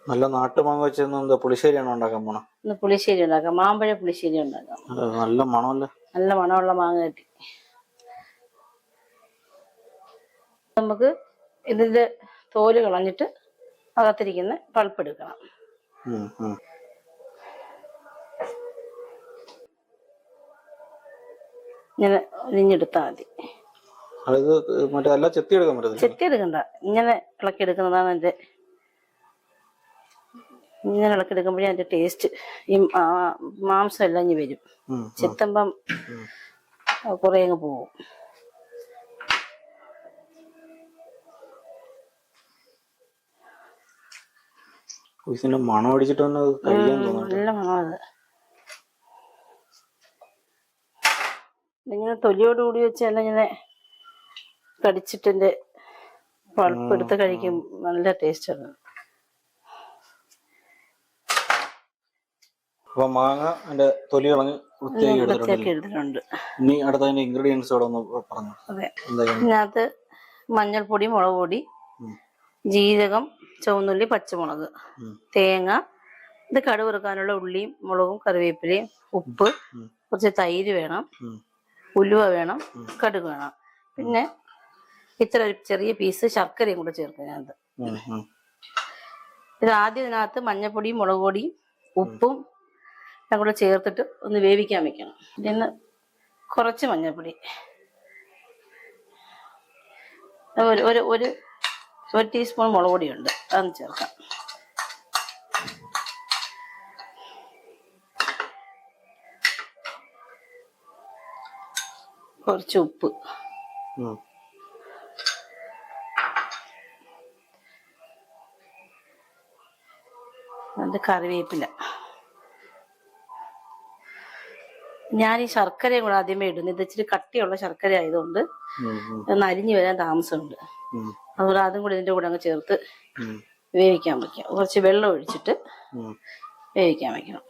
നല്ല നാട്ടുമാങ്ങ വെച്ച് പുളിശ്ശേരിയാണോ ഉണ്ടാക്കാൻ പോണം? ഇന്ന് പുളിശ്ശേരി ഉണ്ടാക്കാം, മാമ്പഴ പുളിശ്ശേരി ഉണ്ടാക്കാം. നല്ല മണമല്ലേ? നല്ല മണമുള്ള മാങ്ങ കിട്ടി. നമുക്ക് ഇതിന്റെ തോല് കളഞ്ഞിട്ട് അകത്തിരിക്കുന്ന പൾപ്പ് എടുക്കണം. ഇങ്ങനെ ഒരിഞ്ഞെടുത്താൽ മതി. ചെത്തി എടുക്കണ്ട, ഇങ്ങനെ ഇളക്കിയെടുക്കുന്നതാണ് എൻ്റെ. ഇങ്ങനെ ഇളക്കിയെടുക്കുമ്പോഴേ അതിന്റെ ടേസ്റ്റ്, ഈ മാംസം എല്ലാം ഇനി വരും. ചെത്തുമ്പം കുറെ അങ്ങ് പോവും. മണം അടിച്ചിട്ട് നല്ല മണം. അത് ഇങ്ങനെ തൊലിയോടുകൂടി വെച്ചല്ല ഇങ്ങനെ കടിച്ചിട്ടിന്റെ പൾപ്പ് എടുത്ത് കഴിക്കും, നല്ല ടേസ്റ്റ് ആണ്. മാങ്ങ അതിന്റെ തൊലി കളഞ്ഞ് വൃത്തിയാക്കി എടുത്തിട്ടുണ്ട്. ഇനി അടുത്തതിന്റെ ഇൻഗ്രീഡിയൻസ് പറഞ്ഞു. അതെ, ഇതിനകത്ത് മഞ്ഞൾപ്പൊടി, മുളക് പൊടി, ജീരകം, ചുവന്നുള്ളി, പച്ചമുളക്, തേങ്ങ, ഇത് കടുക് വറുക്കാനുള്ള ഉള്ളിയും മുളകും കറിവേപ്പിലയും, ഉപ്പ്, കുറച്ച് തൈര് വേണം, ഉലുവ വേണം, കടുക് വേണം, പിന്നെ ഇത്ര ഒരു ചെറിയ പീസ് ശർക്കരയും കൂടെ ചേർക്കുന്നതിനകത്ത്. ഇത് ആദ്യം ഇതിനകത്ത് മഞ്ഞൾപ്പൊടിയും മുളക് പൊടിയും ഉപ്പും എല്ലാം കൂടെ ചേർത്തിട്ട് ഒന്ന് വേവിക്കാൻ വെക്കണം. ഇതിന് കുറച്ച് മഞ്ഞൾപ്പൊടി, ഒരു ടീസ്പൂൺ മുളക് പൊടിയുണ്ട്, അതൊന്ന് ചേർക്കാം. കുറച്ച് ഉപ്പ്, അത് കറിവേപ്പില. ഞാൻ ഈ ശർക്കരയും കൂടെ ആദ്യമേ ഇടുന്നു. ഇത് ഇച്ചിരി കട്ടിയുള്ള ശർക്കര ആയതുകൊണ്ട് ഒന്ന് അരിഞ്ഞു വരാൻ താമസമുണ്ട്. അതുപോലെ അതും കൂടി ഇതിന്റെ കൂടെ അങ്ങ് ചേർത്ത് വേവിക്കാൻ വെക്കാം. കുറച്ച് വെള്ളം ഒഴിച്ചിട്ട് വേവിക്കാൻ വെക്കണം.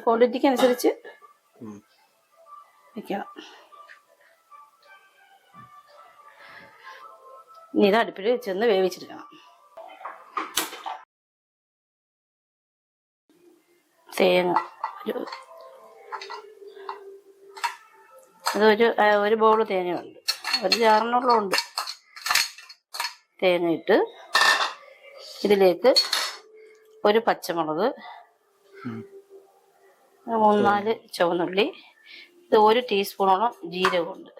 ക്വാണ്ടിറ്റിക്ക് അനുസരിച്ച് വെക്കണം. ഇനി ഇത് അടുപ്പിൽ വെച്ചൊന്ന് വേവിച്ചെടുക്കണം. തേങ്ങ ഒരു ബൗള് തേങ്ങയുണ്ട്, ഒരു ജാറിനുള്ളും ഉണ്ട്. തേങ്ങ ഇട്ട് ഇതിലേക്ക് ഒരു പച്ചമുളക്, 3-4 ചുവന്നുള്ളി, ഇത് 1 ടീസ്പൂണോളം ജീരകമുണ്ട്.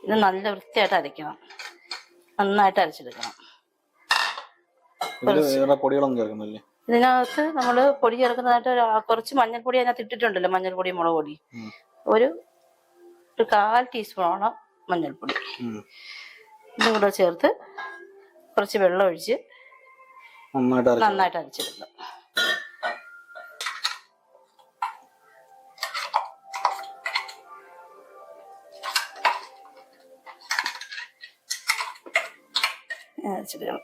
ഇത് നല്ല വൃത്തിയായിട്ട് അരയ്ക്കണം, നന്നായിട്ട് അരച്ചെടുക്കണം. ഇതിനകത്ത് നമ്മള് പൊടി ചേർക്കുന്നതായിട്ട് കുറച്ച് മഞ്ഞൾപ്പൊടി അതിനകത്ത് ഇട്ടിട്ടുണ്ടല്ലോ, മഞ്ഞൾപ്പൊടി, മുളക് പൊടി, ഒരു 1/4 ടീസ്പൂണോളം മഞ്ഞൾപ്പൊടി, ഇതും കൂടെ ചേർത്ത് കുറച്ച് വെള്ളം ഒഴിച്ച് നന്നായിട്ട് അരച്ചെടുക്കുക. അരച്ചെടുക്കണം.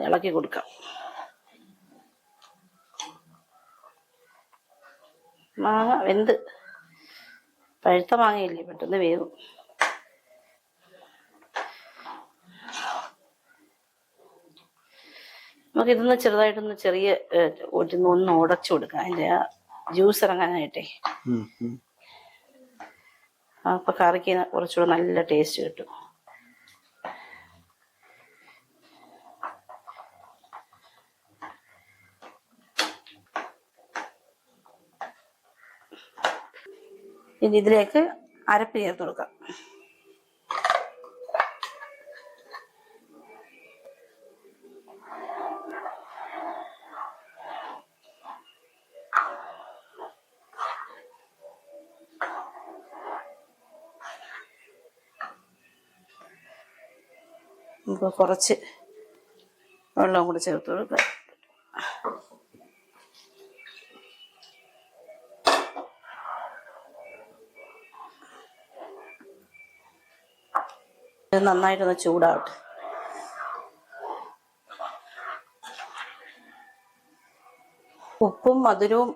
ഇളക്കി കൊടുക്കാം. മാങ്ങ വെന്ത്, പഴുത്ത മാങ്ങയില്ലേ, പെട്ടെന്ന് വേവും. നമുക്ക് ഇതൊന്ന് ചെറുതായിട്ടൊന്ന് ഒന്ന് ഉടച്ചു കൊടുക്കാം, അതിന്റെ ആ ജ്യൂസ് ഇറങ്ങാനായിട്ടേ. അപ്പൊ കറിക്ക് കുറച്ചുകൂടെ നല്ല ടേസ്റ്റ് കിട്ടും. ഇനി ഇതിലേക്ക് അരപ്പ് ചേർത്ത് കൊടുക്കാം. നമുക്ക് കുറച്ച് വെള്ളം കൂടെ ചേർത്ത് കൊടുക്കാം. നന്നായിട്ടൊന്ന് ചൂടാവട്ടെ. ഉപ്പും മധുരവും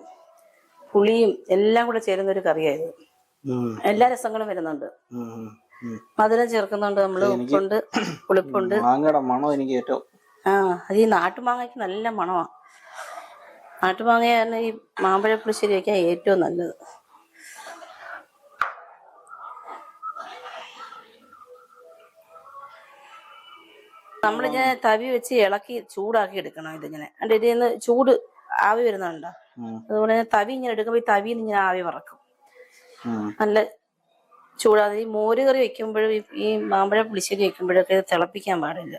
പുളിയും എല്ലാം കൂടെ ചേരുന്ന ഒരു കറിയായത്. എല്ലാ രസങ്ങളും വരുന്നുണ്ട്. മധുരം ചേർക്കുന്നുണ്ട് നമ്മള്, ഉപ്പുണ്ട്, പുളിപ്പുണ്ട്. മാങ്ങയുടെ മണം എനിക്ക് ഏറ്റവും അത് ഈ നാട്ടുമാങ്ങയ്ക്ക് നല്ല മണമാ. നാട്ടുമാങ്ങയാണ് ഈ മാമ്പഴ പുളിശ്ശേരി വയ്ക്കാൻ ഏറ്റവും നല്ലത്. നമ്മളിങ്ങനെ തവി വെച്ച് ഇളക്കി ചൂടാക്കി എടുക്കണം. ഇതിങ്ങനെ അതിന്റെ ഇതിൽ നിന്ന് ചൂട് ആവി വരുന്നുണ്ടോ? അതുപോലെ തവി ഇങ്ങനെ എടുക്കുമ്പോ ഈ തവിന്ന് ഇങ്ങനെ ആവി പറക്കും. നല്ല ചൂടാതെ ഈ മോര് കറി വെക്കുമ്പോഴും ഈ മാമ്പഴ പുളിശ്ശേരി വെക്കുമ്പോഴൊക്കെ തിളപ്പിക്കാൻ പാടില്ല.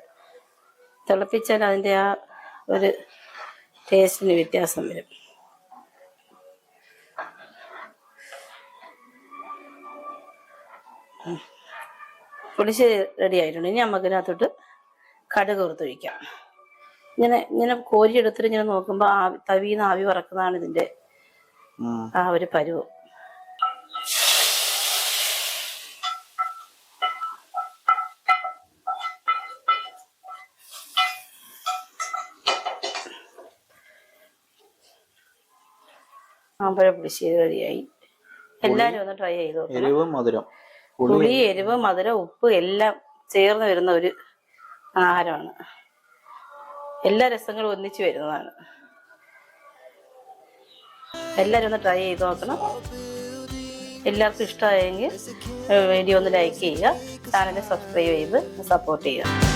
തിളപ്പിച്ചാൽ അതിന്റെ ആ ഒരു ടേസ്റ്റിന് വ്യത്യാസം വരും. പുളിശ്ശേരി റെഡി ആയിട്ടുണ്ട്. ഇനി നമുക്കിനകത്തോട്ട് കടുക് വറുത്തൊഴിക്കാം. ഇങ്ങനെ കോരി എടുത്തിട്ട് ഇങ്ങനെ നോക്കുമ്പോ തവീന്ന് ആവി പറക്കുന്നതാണ് ഇതിന്റെ ആ ഒരു പരുവം. മാമ്പഴ പുളിശ്ശേരി റെഡിയായി. എല്ലാരും ഒന്ന് ട്രൈ ചെയ്ത് നോക്കണം. പുളി, എരിവ്, മധുരം, ഉപ്പ് എല്ലാം ചേർന്ന് വരുന്ന ഒരു ആഹാരമാണ്. എല്ലാ രസങ്ങളും ഒന്നിച്ച് വരുന്നതാണ്. എല്ലാവരും ഒന്ന് ട്രൈ ചെയ്ത് നോക്കണം. എല്ലാവർക്കും ഇഷ്ടമായെങ്കിൽ വീഡിയോ ഒന്ന് ലൈക്ക് ചെയ്യുക, ചാനൽ സബ്സ്ക്രൈബ് ചെയ്ത് സപ്പോർട്ട് ചെയ്യുക.